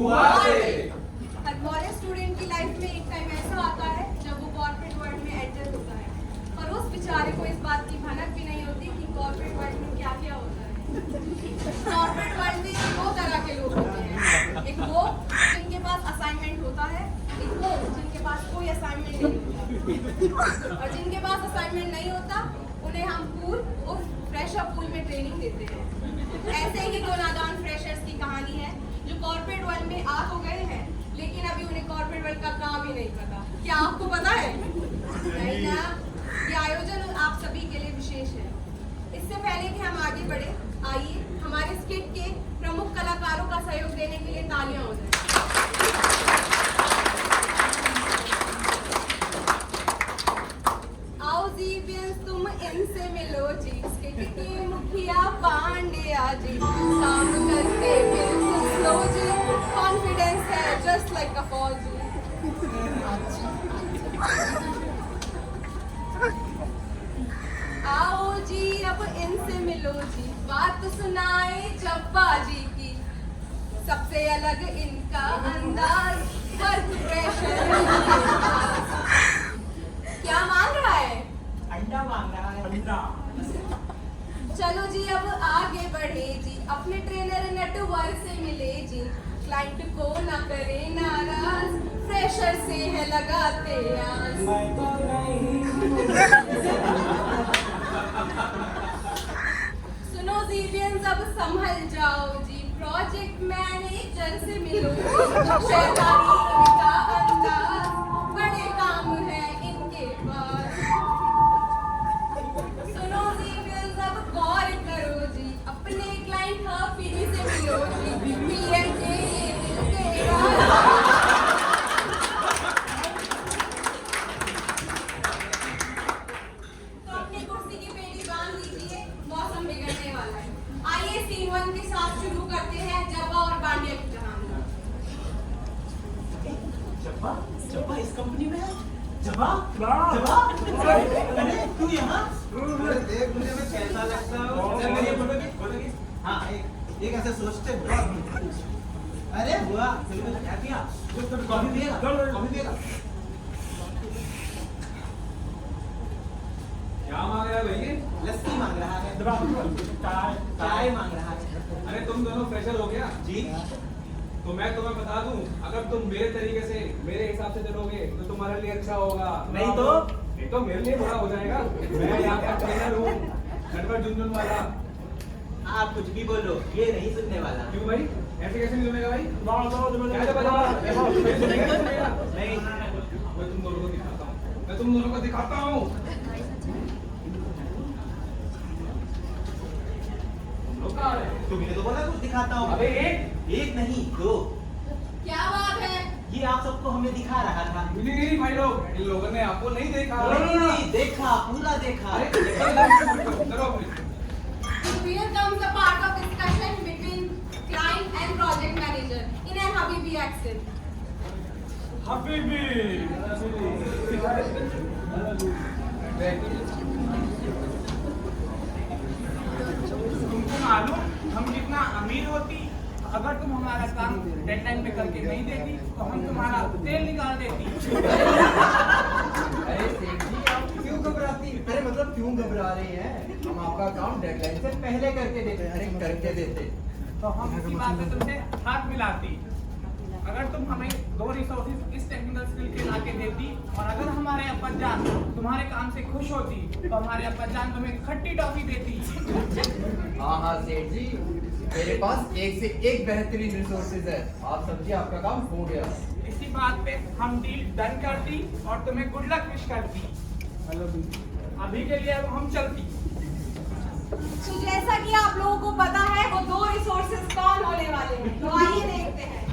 हर college student की life में एक टाइम ऐसा आता है जब वो कॉर्पोरेट वर्ल्ड में एडजस्ट होता है, पर उस बेचारे को इस बात की भनक भी नहीं होती कि कॉर्पोरेट वर्ल्ड में क्या क्या होता है। कॉर्पोरेट वर्ल्ड में दो तरह के लोग होते हैं, एक वो जिनके पास असाइनमेंट होता है, एक वो जिनके पास कोई असाइनमेंट नहीं होता। और जिनके पास असाइनमेंट नहीं होता उन्हें हम पूल और फ्रेशर पूल में ट्रेनिंग देते हैं। ऐसे ही दो नादान फ्रेशर्स की कहानी है जो कॉर्पोरेट वर्ल्ड में आ तो गए हैं, लेकिन अभी उन्हें कॉर्पोरेट वर्ल्ड का काम ही नहीं पता। क्या आपको पता है? नहीं ना। ये आयोजन आप सभी के लिए विशेष है। इससे पहले कि हम आगे बढ़े, आइए हमारे स्किट के प्रमुख कलाकारों का सहयोग देने के लिए तालियां हो जाए। आओ जीवियंस, तुम इनसे मिलो जी। स्किट के मुखिया पांड्या जी काम करते बिल्कुल स्लो जी, कॉन्फिडेंस है जस्ट लाइक अ फॉल जी। आओ जी अब इनसे मिलो जी, बात सुनाए जब्बा जी की। सबसे अलग इनका अंदाज, वर्क प्रेशर। क्या मांग रहा है? अंडा मांग रहा है। अंडा। चलो जी अब आगे बढ़े जी, अपने ट्रेनर नेटवर्क से मिले जी। क्लाइंट को ना करे नाराज, फ्रेशर से है लगाते आस। सुनो जीवियंस अब संभल जाओ जी, प्रोजेक्ट मैनेजर से मिलो। शैतानी इनका अंदाज, बड़े काम है इनके पास। सुनो जीवियंस अब गौर करो जी, अपने क्लाइंट पीडी से मिलो जी। पीएम के ये दिल के राज। तो अपनी कुर्सी की पेटी बांध लीजिए, मौसम बिगड़ने वाला है। आइए सीन 1 के साथ शुरू करते हैं जब्बा और पांड्या की कहानी। जब्बा? जब्बा इस कंपनी में है? जब्बा? जब्बा? अरे तू यहाँ? अरे देख मुझे मैं कैसा लगता हूँ। अच्छा, मेरी ये बोलोगी? हाँ एक ऐसे सोचते हुआ। अरे हुआ फिल्म में क्या किया? कॉफी पिएगा? कॉफी पिएगा? क्या मांग रहा है भैया? लस्सी मांग रहा है। चाय मांग रहा है। अरे तुम दोनों फ्रेशर हो गया जी। तो मैं तुम्हें बता दूं, अगर तुम मेरे तरीके से मेरे हिसाब से चलोगे तो तुम्हारे लिए अच्छा होगा। नहीं तो? नहीं तो मेरे लिए बुरा हो जाएगा। मैं यहाँ का ट्रेनर हूँ, नटवर झुनझुन वाला। आप कुछ भी बोलो, ये नहीं सुनने वाला। क्यों भाई? ऐसे कैसे नहीं सुनेगा भाई? क्या नहीं। मैं तुम दोनों को दिखाता हूँ, मैं तुम दोनों को दिखाता हूँ। तुमने तो बोला कुछ दिखाता हूँ। अबे एक नहीं दो। क्या बात है? ये आप सबको हमें दिखा रहा था। नहीं भाई लोग, इन लोगों ने आपको नहीं देखा। नहीं देखा, पूरा देखा। अरे चलो अपनी। Here comes a part of discussion between client and project manager in an Habibi accent. तुमको मालूम हम कितना अमीर होती अगर तुम हमारा काम डेडलाइन पे करके नहीं देती तो हम तुम्हारा तेल निकाल देती। अरे सेठ जी आप क्यों घबराती? अरे मतलब क्यों घबरा रही हैं? हम आपका काम डेडलाइन से पहले करके देते। अरे करके देते तो हम इसी बात पे तुमसे हाथ मिलाती। अगर तुम हमें 2 रिसोर्सेज इस टेक्निकल स्किल के लाके देती और अगर हमारे अब्बाजान तुम्हारे काम से खुश होती तो हमारे अब्बाजान तुम्हें खट्टी टॉफी देती। हाँ हाँ सेठ जी मेरे पास एक से एक बेहतरीन रिसोर्सेज है। आप समझिए आपका काम हो गया। इसी बात पे हम डील डन करती और तुम्हें गुड लक विश करती। अभी के लिए अब हम चलती। तो जैसा कि आप लोगों को पता है वो 2 रिसोर्सेज कौन होने वाले हैं, तो आइए देखते हैं।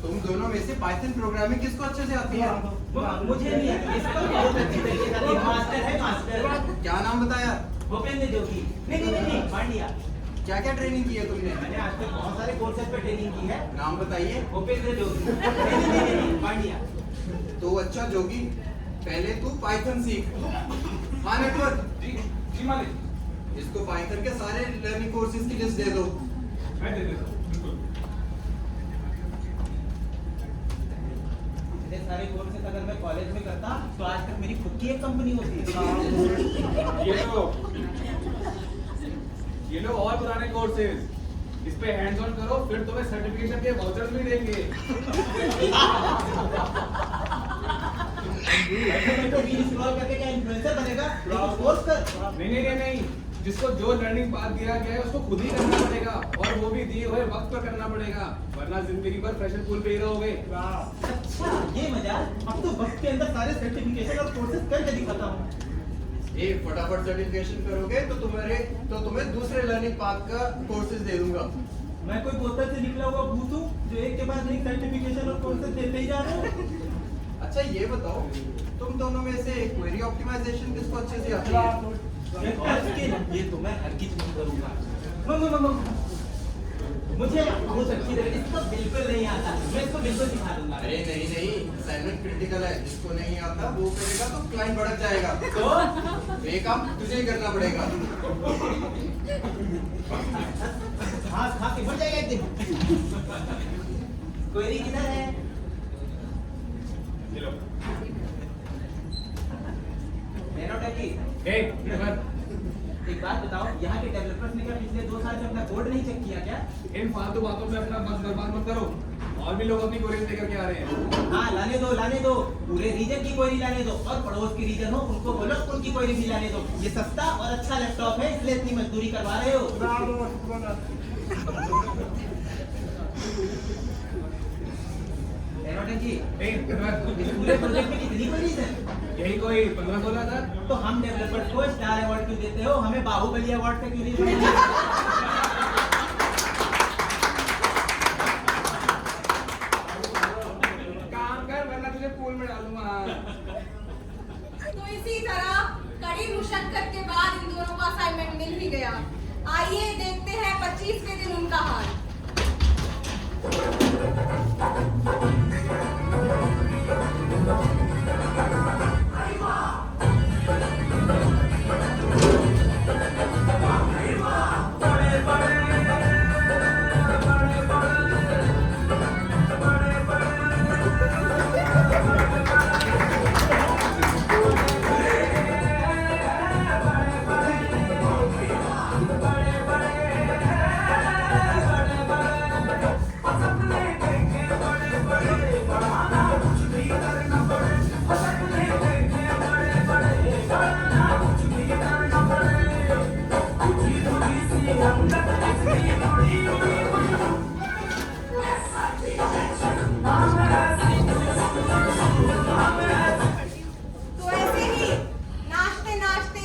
तुम दोनों में से पाइथन प्रोग्रामिंग किसको अच्छे से आती है? मुझे नहीं आती। इसको बहुत अच्छी तरीके से आती है। मास्टर है मास्टर। क्या नाम बताया? भूपेंद्र जोगी। नहीं पांड्या। क्या क्या ट्रेनिंग की है तुमने? मैंने आज तक बहुत सारे कोर्सेज पे ट्रेनिंग की है। नाम बताइए। भूपेंद्र जोगी। नहीं पांड्या। तो अच्छा जोगी पहले तू पाइथन सीख। हाँ नेटवर्क, जी मालिक। इसको पाइथन के सारे लर्निंग कोर्सेज की लिस्ट दे दो। मैं दे देता हूँ, बिल्कुल। इतने सारे कोर्सेज अगर मैं कॉलेज में करता तो आज तक मेरी खुद की एक कंपनी होती। ये लो और पुराने कोर्सेज, इस पे हैंड्स ऑन करो, फिर तुम्हें सर्टिफिकेशन के वाउचर्स भी देंगे। तो रील स्क्रॉल करके क्या इन्फ्लुएंसर बनेगा? कोर्स कर। नहीं, जिसको जो लर्निंग पाथ दिया गया है उसको खुद ही करना पड़ेगा, और वो भी दिए हुए वक्त पर करना पड़ेगा, वरना जिंदगी भर फ्रेशर पूल पे ही रहोगे। अच्छा ये मजाक। अब तो वक्त के अंदर सारे सर्टिफिकेशन और कोर्सेज करके दिखाता हूँ। ये फटाफट सर्टिफिकेशन करोगे तो तुम्हें दूसरे लर्निंग पाथ का कोर्सेज दे दूंगा। मैं कोई बोतल से निकला हुआ भूत हूँ जो एक के बाद एक सर्टिफिकेशन और कोर्सेज देते ही जा रहा हूँ। अच्छा ये बताओ, तुम दोनों में से क्वेरी ऑप्टिमाइजेशन किसको अच्छे से आती है? ये तो मैं हर चीज नहीं करूंगा। मुझे बहुत अच्छी तरह इसको बिल्कुल नहीं आता। मैं इसको बिल्कुल सिखा दूंगा। अरे नहीं, असाइनमेंट क्रिटिकल है, जिसको नहीं आता वो करेगा तो क्लाइंट भड़क जाएगा। तो ये काम तुझे ही करना पड़ेगा। घास खा के मर जाएगा एक दिन। क्वेरी किधर है? ये लो। एक बात बताओ, यहाँ के डेवलपर्स ने क्या पिछले 2 साल से अपना कोड नहीं चेक किया क्या? इन फालतू बातों में अपना वक्त बर्बाद मत करो, और भी लोग अपनी क्वेरीज लेकर के आ रहे हैं। हाँ लाने दो। पूरे रीजन की क्वेरी लाने दो, और पड़ोस की रीजन हो उनको बोलो उनकी क्वेरी भी लाने दो। ये सस्ता और अच्छा लैपटॉप है, इसलिए इतनी मजदूरी करवा रहे हो। जी इस पूरे प्रोजेक्ट में कितनी क्वेरीज है? यही कोई 15-16 हजार। तो हम डेवलपर्स को स्टार अवार्ड क्यों देते हो? हमें बाहुबली अवार्ड से क्यों नहीं देते? काम कर, वरना तुझे पूल में डालूंगा। तो इसी तरह कड़ी मुशक्कत के बाद इन दोनों को असाइनमेंट मिल भी गया। आइए देखते हैं 25वें दिन उनका हाल। तो ऐसे ही नाचते नाचते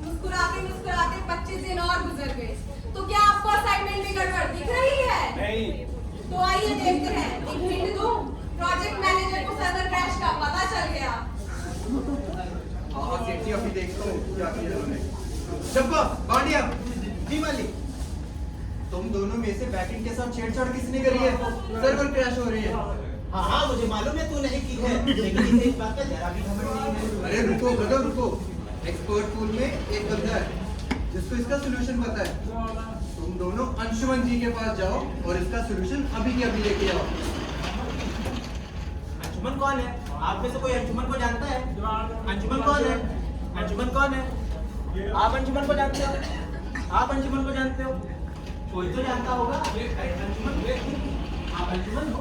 मुस्कुराते मुस्कुराते 25 दिन और गुजर गए। तो क्या आपको असाइनमेंट में गड़बड़ दिख रही है? नहीं। तो आइए देखते हैं। एक हिंट दूं, प्रोजेक्ट मैनेजर को सर्वर क्रैश का पता चल गया। हाँ सेठ जी, अभी देखता हूँ क्या किया उन्होंने। चप्पा बांडिया। जी मालिक। तुम दोनों में से बैकएंड के साथ छेड़छाड़ किसने करी है? सर्वर क्रैश हो रही है। हाँ मुझे मालूम है तू नहीं की है, लेकिन इसे इस बात का जरा भी घमंड नहीं है। अरे रुको गधो रुको। एक्सपर्ट पूल में एक बंदा है जिसको इसका सलूशन पता है। तुम दोनों अंशुमन जी के पास जाओ और इसका सलूशन अभी के अभी लेके आओ। अंशुमन कौन है? आप में से कोई अंशुमन को जानता है? अंशुमन कौन है? अंशुमन कौन है? आप अंशुमन को जानते हो? आप अंशुमन को जानते हो? कोई तो जानता होगा। अंशुमन, आप अंशुमन हो?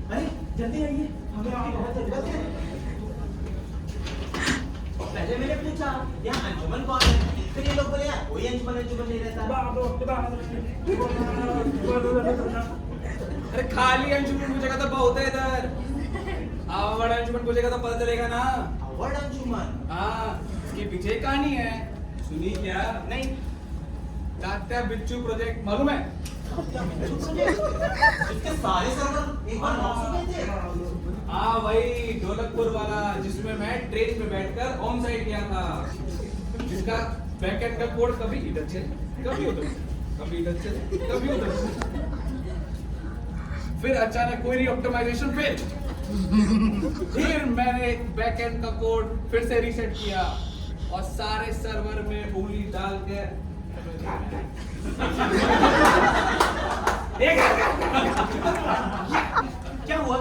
अरे जल्दी आइए, हमें आपकी बहुत जरूरत है। पहले मैंने पूछा यहाँ अंशुमन कौन है, फिर ये लोग बोले यार कोई अंशुमन नहीं रहता। अरे खाली अंशुमन पूछेगा तो बहुत है इधर, अवार्ड अंशुमन पूछेगा तो पता चलेगा ना। अवार्ड अंशुमन? हाँ, इसके पीछे एक कहानी है, सुनी क्या? नहीं। डॉक्टर बिच्छू प्रोजेक्ट मालूम है? इसके सारे सर्वर एक बार लॉक हो गए थे। हाँ वही ढोलकपुर वाला, जिसमें मैं ट्रेन में बैठकर ऑन साइड गया था, जिसका बैकएंड का कोड कभी इधर से कभी उधर, कभी इधर से कभी उधर। फिर अचानक क्वेरी ऑप्टिमाइजेशन फेल, फिर मैंने बैकएंड का कोड फिर से रीसेट किया और सारे सर्वर में उंगली डाल के क्या हुआ?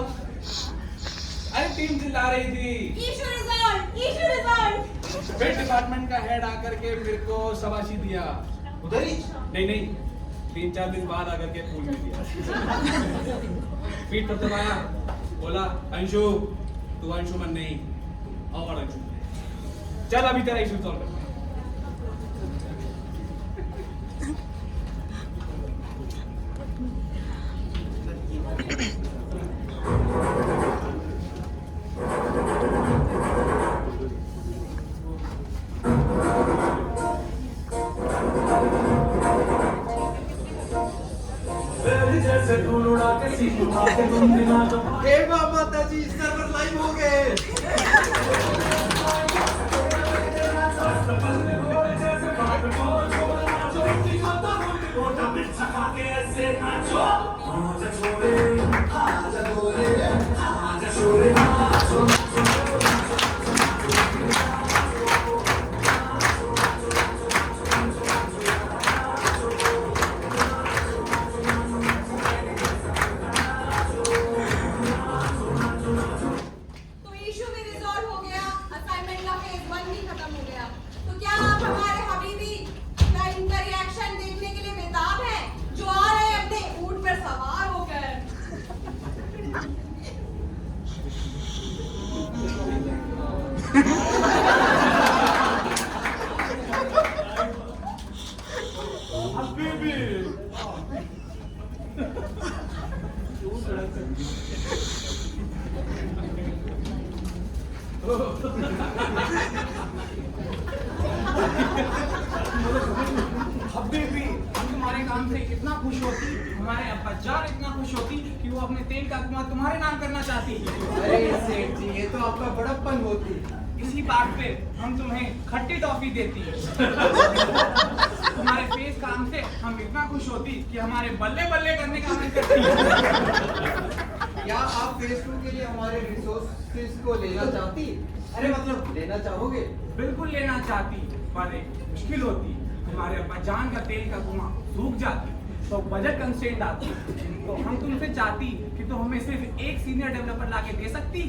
अरे टीम चिल्ला रही थी। Issue resolve. फिर डिपार्टमेंट का हेड आकर के मेरे को शाबाशी दिया। उधर ही? नहीं 3-4 दिन बाद आकर के फूल में दिया। पीठ पर दबाया, बोला अंशु तू अंशुमन नहीं और अंशुमन, चल अभी तेरा इशू सॉल्व करते हैं। हे माता जी, सर्वर लाइव हो गए। तो इशू भी रिजॉल्व हो गया, असाइनमेंट का फेज 1 भी खत्म हो गया। तो क्या आप हमारे हबीबी का इनका रिएक्शन देखने के लिए बेताब हैं, जो आ रहे हैं अपने ऊंट पर सवार होकर? हबीबी, हम तुम्हारे काम से इतना खुश होती, हमारे अब्बा जान इतना खुश होती कि वो अपने तेल का कुआं तुम्हारे नाम करना चाहती। अरे सेठ जी, ये तो आपका बड़प्पन होती। इसी बात पे हम तुम्हें खट्टी टॉफी देती। तुम्हारे फेस काम से हम इतना खुश होती कि हमारे बल्ले बल्ले करने का मन करती। क्या आप फेस 2 के लिए हमारे रिसोर्सेज को लेना चाहती? अरे मतलब लेना चाहोगे? बिल्कुल लेना चाहती, पर एक मुश्किल होती। हमारे अब्बा जान का तेल का कुआं सूख जाती तो बजट कंस्ट्रेंट आती। तो हम तुमसे चाहती कि तुम हमें सिर्फ एक सीनियर डेवलपर लाके दे सकती।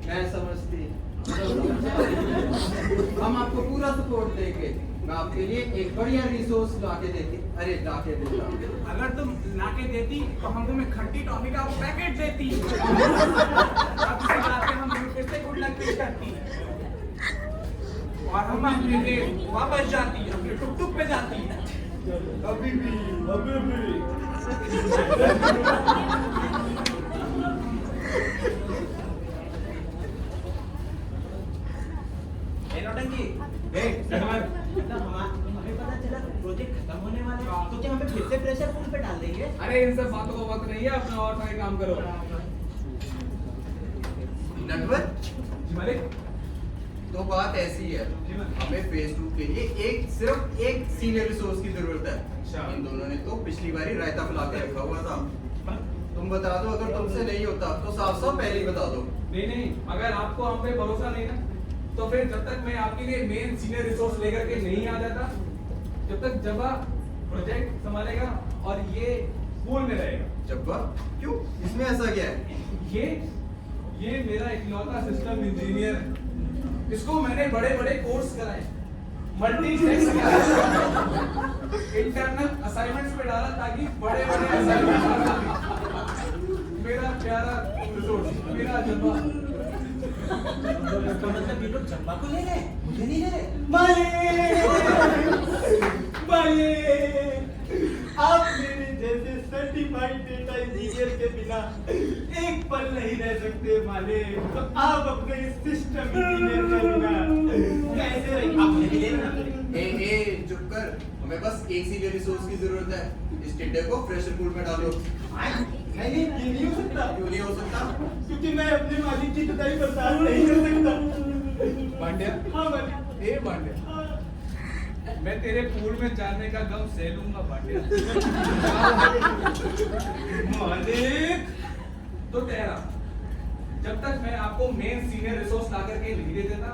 मैं समझती। हम आपको पूरा सपोर्ट देंगे। मैं आपके लिए एक बढ़िया रिसोर्स लाके देती। अरे लाके देता। अगर तुम लाके देती तो हम तुम्हें खट्टी टॉफी का पैकेट देती। अब इसी बात पे हम तुम्हें फिर से गुड लक विश करती और हम अपने देश वापस जाती, अपने टुक पे जाती। अभी भी। नौटंकी, मतलब हमें पता चला प्रोजेक्ट खत्म होने वाला है, तो क्या हमें फिर से प्रेशर पूल पे डाल देंगे? अरे इन सब बातों का वक्त नहीं है, अपना और सारे काम करो। नटवर, जी मालिक। तो बात ऐसी है, हमें फेज 2 के लिए सिर्फ एक सीनियर रिसोर्स की जरूरत है। अच्छा। इन दोनों ने तो पिछली बारी रायता फैला के रखा हुआ था। तुम बता दो, अगर तुमसे नहीं होता तो साफ साफ पहले ही बता दो। नहीं, अगर आपको हम पे भरोसा नहीं ना, तो फिर जब तक मैं आपके लिए मेन सीनियर रिसोर्स लेकर के नहीं आ जाता, जब तक जब्बा प्रोजेक्ट संभालेगा और ये पूल में रहेगा। जब्बा, क्यों? इसमें ऐसा क्या है? ये मेरा इकलौता सिस्टम इंजीनियर है। इसको मैंने बड़े बड़े कोर्स कराए, मल्टी सेक्स इंटरनल असाइनमेंट्स पे डाला ताकि बड़े बड़े असाइनमेंट मेरा प्यारा रिसोर्स, मेरा जब्बा। इसका मतलब ये लोग जब्बा को ले रहे, मुझे नहीं ले रहे। आप मेरे जैसे सर्टिफाइड डेटा इंजीनियर के बिना एक पल नहीं रह सकते मालिक। तो आप अपने इस सिस्टम इंजीनियर के बिना कैसे रहेंगे? आप मुझे ले लेना। ए चुप कर, हमें बस एक सीनियर रिसोर्स की जरूरत है। इस टिड्डे को फ्रेशर पूल में डालो। नहीं, ये नहीं हो सकता। क्यों नहीं हो सकता? क्योंकि मैं अपने मालिक की जुदाई बर्दाश्त नहीं कर सकता। पांड्या, हाँ मालिक। ए पांड्या, मैं तेरे पूल में जाने का गम सह लूंगा पांड्या। मालिक, तो तेरा जब तक मैं आपको मेन सीनियर रिसोर्स ला करके नहीं दे देता,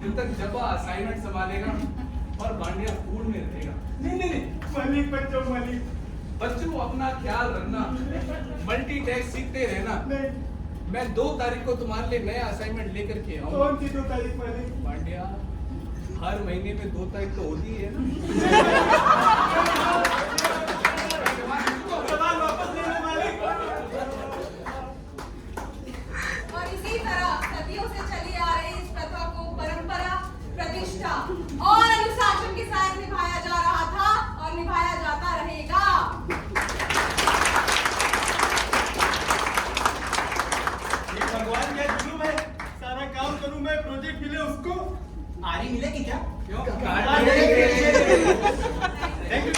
जब तक जब्बा असाइनमेंट संभालेगा और बांडिया पूल में रहेगा। नहीं मालिक बच्चों मालिक बच्चों अपना ख्याल रखना, मल्टीटैस्क सीखते रहना। नहीं मैं 2 तारीख को तुम्हारे लिए नया असाइनमेंट लेकर के आऊंगा। कौन सी 2 तारीख मालिक? पांड्या, हर महीने में 2 तारीख तो होती है ना। सवाल वापस लेना मालिक। और इसी तरह सदियों से चली आ रही इस प्रथा को परंपरा, प्रतिष्ठा और अनुशासन के साथ निभाया जा रहा था और निभाया जाता रहेगा। ये भगवान क्या जुलूम है, सारा काम करूं मैं, प्रोजेक्ट मिले उसको। आरी मिलेगी क्या? क्यों? Thank you